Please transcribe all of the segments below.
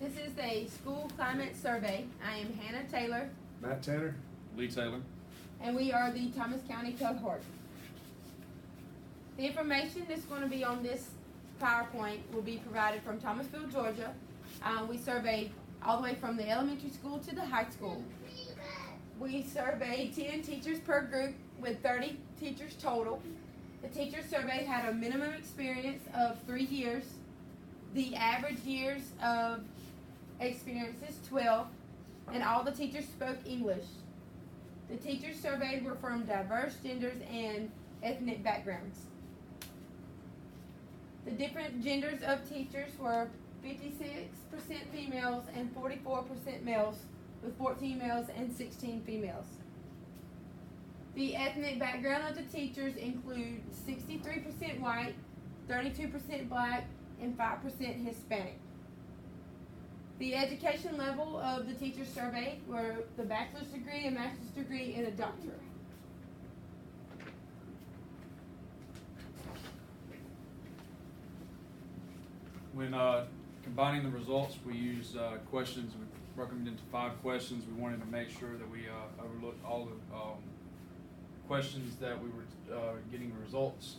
This is a school climate survey. I am Hannah Taylor, Matt Tanner. Lee Taylor. and we are the Thomas County cohort. The information that's going to be on this PowerPoint will be provided from Thomasville, Georgia. We surveyed all the way from the elementary school to the high school. We surveyed 10 teachers per group with 30 teachers total. The teachers surveyed had a minimum experience of 3 years. The average years of experience is 12, and all the teachers spoke English. The teachers surveyed were from diverse genders and ethnic backgrounds. The different genders of teachers were 56% females and 44% males, with 14 males and 16 females. The ethnic background of the teachers include 63% white, 32% black, and 5% Hispanic. The education level of the teachers surveyed were the bachelor's degree, a master's degree, and a doctorate. When combining the results, we used questions. We broke them into 5 questions. We wanted to make sure that we overlooked all the questions that we were getting results.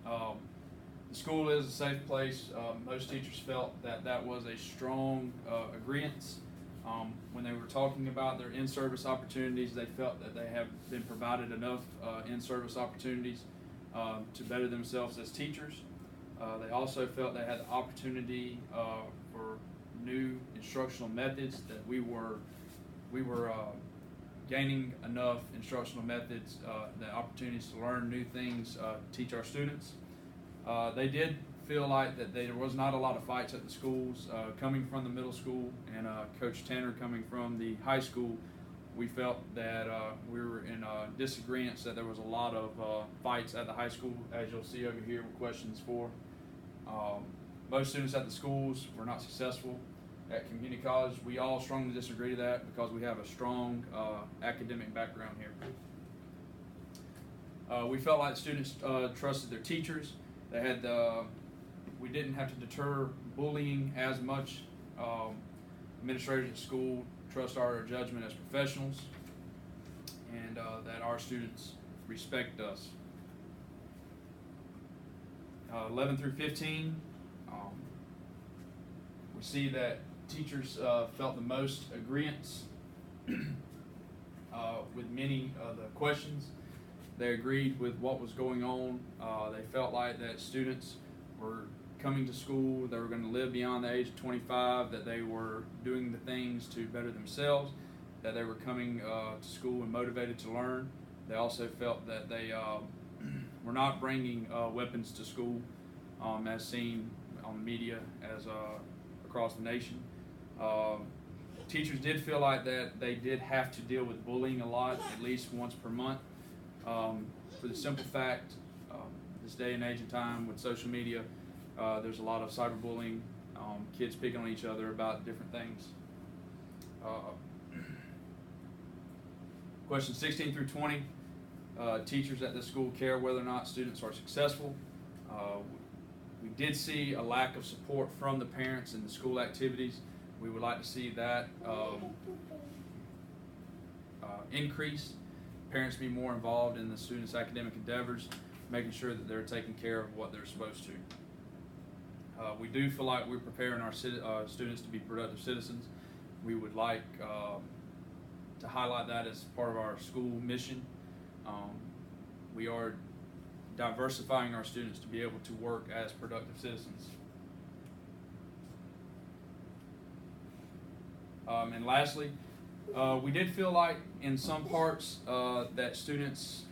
The school is a safe place. Most teachers felt that that was a strong agreement. When they were talking about their in-service opportunities, they felt that they have been provided enough in-service opportunities to better themselves as teachers. They also felt they had the opportunity for new instructional methods, that we were gaining enough instructional methods, the opportunities to learn new things, teach our students. They did feel like that there was not a lot of fights at the schools. Coming from the middle school and Coach Tanner coming from the high school, we felt that we were in disagreement, that there was a lot of fights at the high school, as you'll see over here with questions 4. Most students at the schools were not successful. At community college, we all strongly disagree to that because we have a strong academic background here. We felt like students trusted their teachers. They had we didn't have to deter bullying as much. Administrators at school trust our judgment as professionals, and that our students respect us. 11 through 15, we see that teachers felt the most agreement with many of the questions. They agreed with what was going on. They felt like that students were coming to school, they were going to live beyond the age of 25, that they were doing the things to better themselves, that they were coming to school and motivated to learn. They also felt that they were not bringing weapons to school, as seen on the media as across the nation. Teachers did feel like that they did have to deal with bullying a lot, at least once per month, for the simple fact, this day and age and time with social media, there's a lot of cyberbullying, kids picking on each other about different things. Questions 16 through 20. Teachers at this school care whether or not students are successful. We did see a lack of support from the parents in the school activities. We would like to see that increase. Parents be more involved in the students' academic endeavors, making sure that they're taking care of what they're supposed to. We do feel like we're preparing our students to be productive citizens. We would like to highlight that as part of our school mission. We are diversifying our students to be able to work as productive citizens. And lastly, we did feel like in some parts that students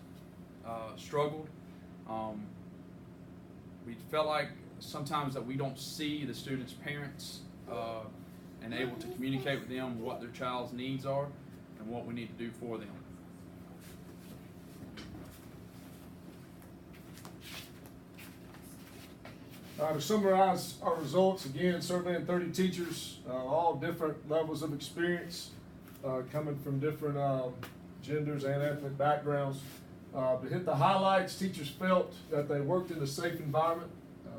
struggled. We felt like sometimes that we don't see the students' parents and able to communicate with them what their child's needs are and what we need to do for them. To summarize our results, again, surveying 30 teachers, all different levels of experience, coming from different genders and ethnic backgrounds. To hit the highlights, teachers felt that they worked in a safe environment.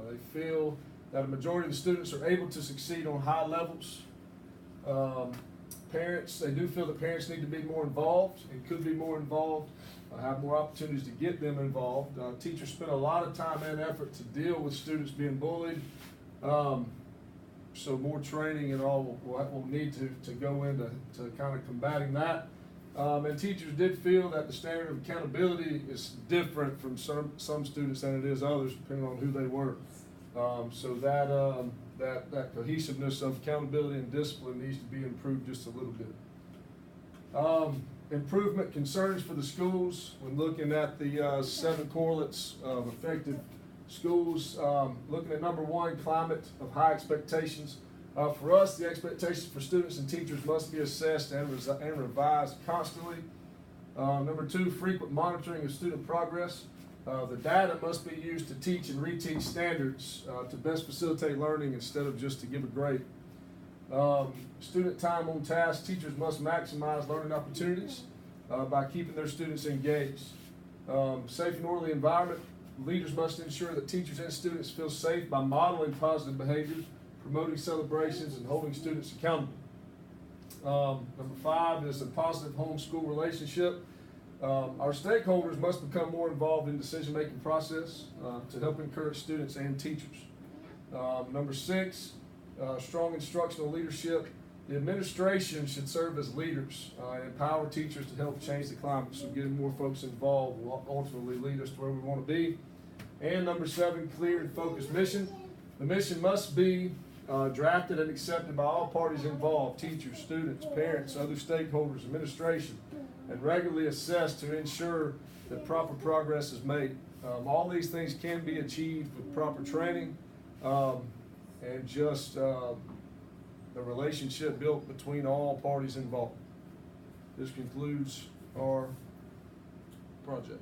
They feel that a majority of the students are able to succeed on high levels. Parents, they do feel that parents need to be more involved and could be more involved, have more opportunities to get them involved. Teachers spend a lot of time and effort to deal with students being bullied. So more training and all will need to go into kind of combating that. And teachers did feel that the standard of accountability is different from some students than it is others, depending on who they were. So that cohesiveness of accountability and discipline needs to be improved just a little bit. Improvement concerns for the schools when looking at the 7 correlates of effective schools. Looking at number 1, climate of high expectations. For us, the expectations for students and teachers must be assessed and revised constantly. Number 2, frequent monitoring of student progress. The data must be used to teach and reteach standards to best facilitate learning instead of just to give a grade. Student time on task. Teachers must maximize learning opportunities by keeping their students engaged. Safe and orderly environment. Leaders must ensure that teachers and students feel safe by modeling positive behaviors, promoting celebrations, and holding students accountable. Number 5 is a positive home-school relationship. Our stakeholders must become more involved in decision-making process to help encourage students and teachers. Number 6, strong instructional leadership. The administration should serve as leaders and empower teachers to help change the climate. So getting more folks involved will ultimately lead us to where we want to be. And number 7, clear and focused mission. The mission must be drafted and accepted by all parties involved, teachers, students, parents, other stakeholders, administration, and regularly assessed to ensure that proper progress is made. All these things can be achieved with proper training and just the relationship built between all parties involved. This concludes our project.